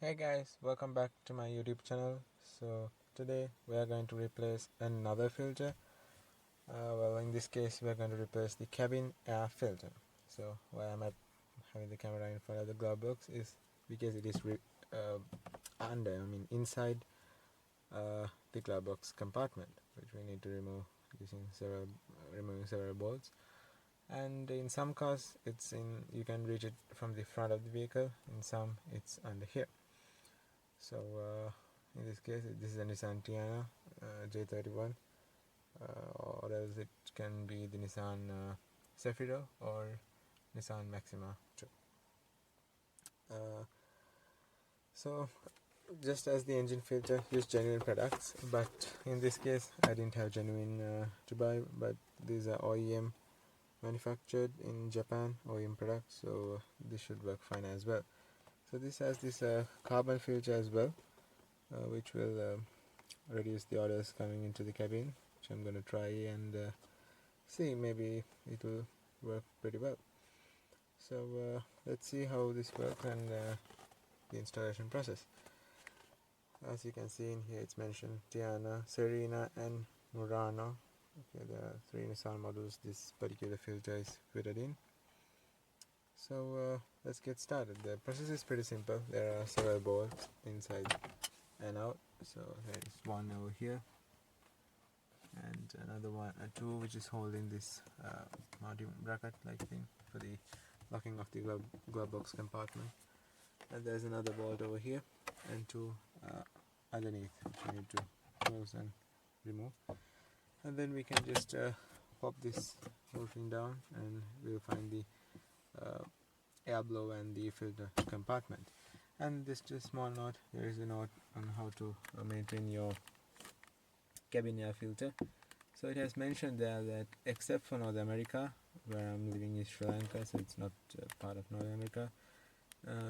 Hey guys, welcome back to my YouTube channel. So today we are going to replace another filter. Well, in this case we are going to replace the cabin air filter. So why am I having the camera in front of the glove box is because it is inside the glove box compartment, which we need to remove using removing several bolts. And in some cars you can reach it from the front of the vehicle. In some it's under here. So in this case this is a Nissan Teana J31, or else it can be the Nissan Cefiro or Nissan Maxima J31. So just as the engine filter, use genuine products, but in this case I didn't have genuine to buy, but these are OEM manufactured in Japan, OEM products, so this should work fine as well. So this has this carbon filter as well, which will reduce the odors coming into the cabin, which I'm going to try and see, maybe it will work pretty well. So let's see how this works and the installation process. As you can see in here, it's mentioned Teana, Serena and Murano. Okay, there are 3 Nissan models this particular filter is fitted in. So let's get started. The process is pretty simple. There are several bolts inside and out. So there is one over here and another one, two, which is holding this mounting bracket like thing for the locking of the glove box compartment. And there's another bolt over here and two underneath, which we need to close and remove. And then we can just pop this whole thing down and we'll find the air blow and the filter compartment. And this just small note, there is a note on how to maintain your cabin air filter. So it has mentioned there that except for North America, where I'm living in Sri Lanka, so it's not part of North America,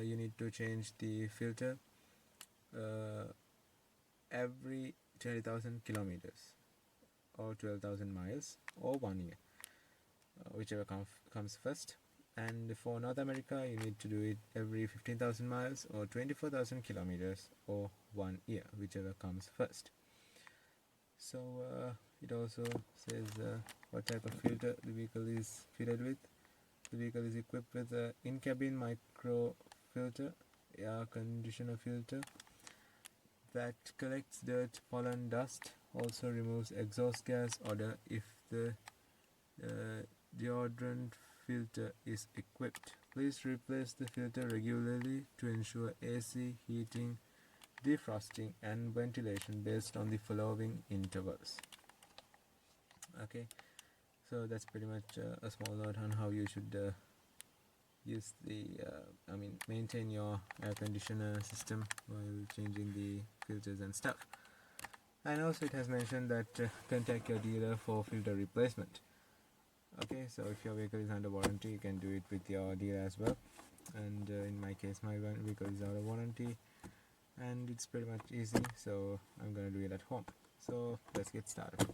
you need to change the filter every 20,000 kilometers or 12,000 miles or 1 year, whichever comes first. And for North America, you need to do it every 15,000 miles or 24,000 kilometers or 1 year, whichever comes first. So it also says what type of filter the vehicle is fitted with. The vehicle is equipped with an in-cabin micro filter, air conditioner filter that collects dirt, pollen, dust, also removes exhaust gas odor if the deodorant filter is equipped. Please replace the filter regularly to ensure AC, heating, defrosting and ventilation based on the following intervals. Okay, so that's pretty much a small note on how you should use the maintain your air conditioner system while changing the filters and stuff. And also it has mentioned that contact your dealer for filter replacement. Okay, so if your vehicle is under warranty, you can do it with your dealer as well. And in my case, my vehicle is out of warranty and it's pretty much easy, so I'm gonna do it at home. So let's get started.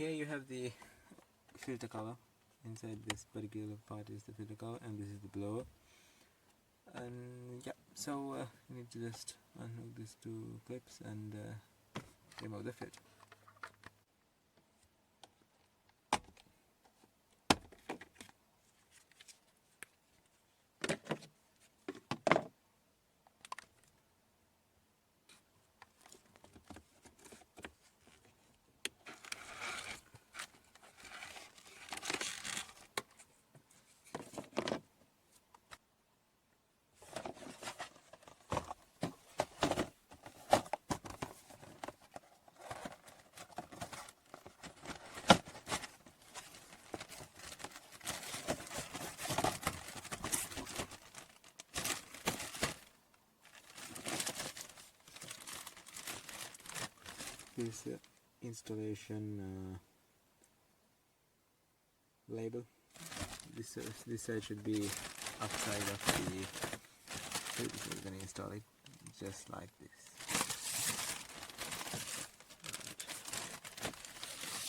here you have the filter cover. Inside this particular part is the filter cover, and this is the blower. And yeah, so you need to just unhook these two clips and remove the filter. This installation label. This side should be outside of the filter, so we're going to install it just like this.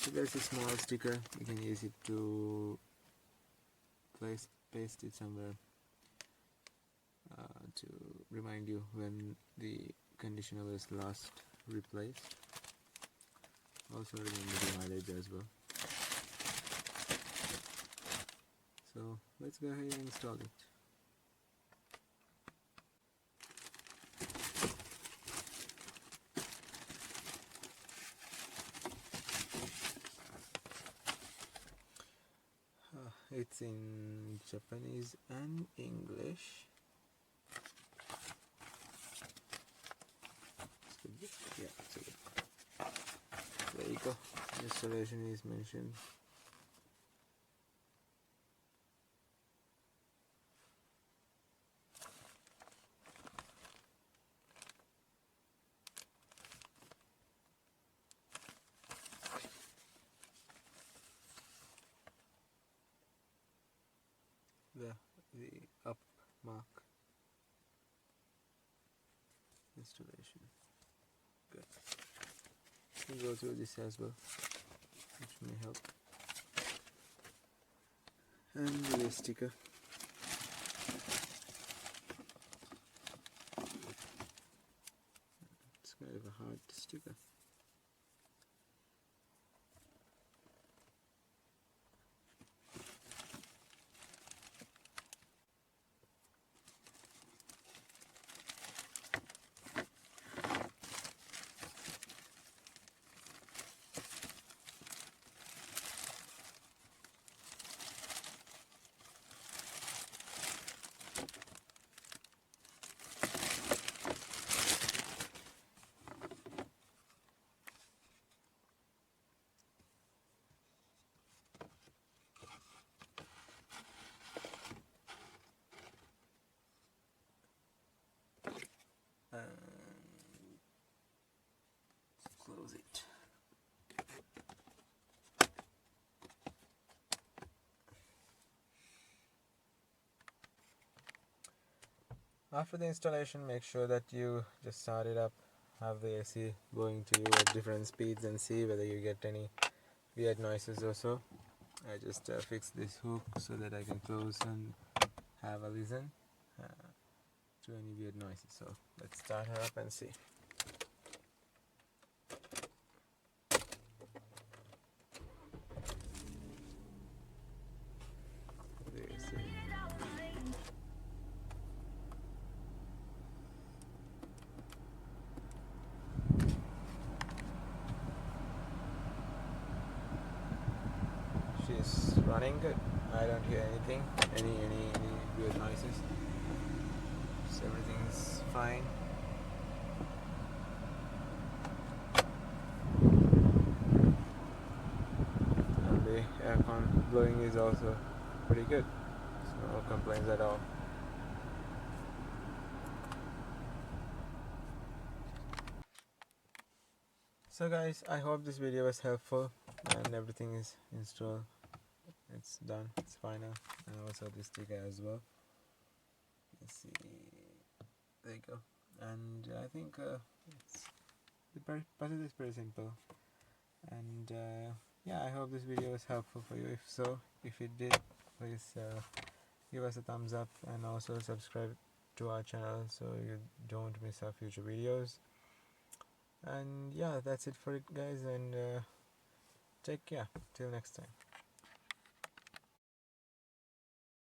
So there's a small sticker. You can use it to paste it somewhere to remind you when the conditioner was last replaced. Also remember the mileage as well. So let's go ahead and install it. It's in Japanese and English. Yeah, it's okay. There you go. Installation is mentioned. The up mark installation. Good. We'll go through this as well, which may help. And the sticker. It's kind of a hard sticker. Close it. After the installation, make sure that you just start it up, have the AC going to you at different speeds, and see whether you get any weird noises or so. I just fixed this hook so that I can close and have a listen to any weird noises. So let's start her up and see. She's running good. I don't hear anything, any weird noises. So everything's fine. And the aircon blowing is also pretty good. So no complaints at all. So guys, I hope this video was helpful and everything is installed. It's done, it's final, and also the sticker as well. Let's see, there you go. And I think the process is pretty simple, and yeah, I hope this video was helpful for you. If so, if it did, please give us a thumbs up and also subscribe to our channel so you don't miss our future videos. And yeah, that's it for it, guys, and take care till next time.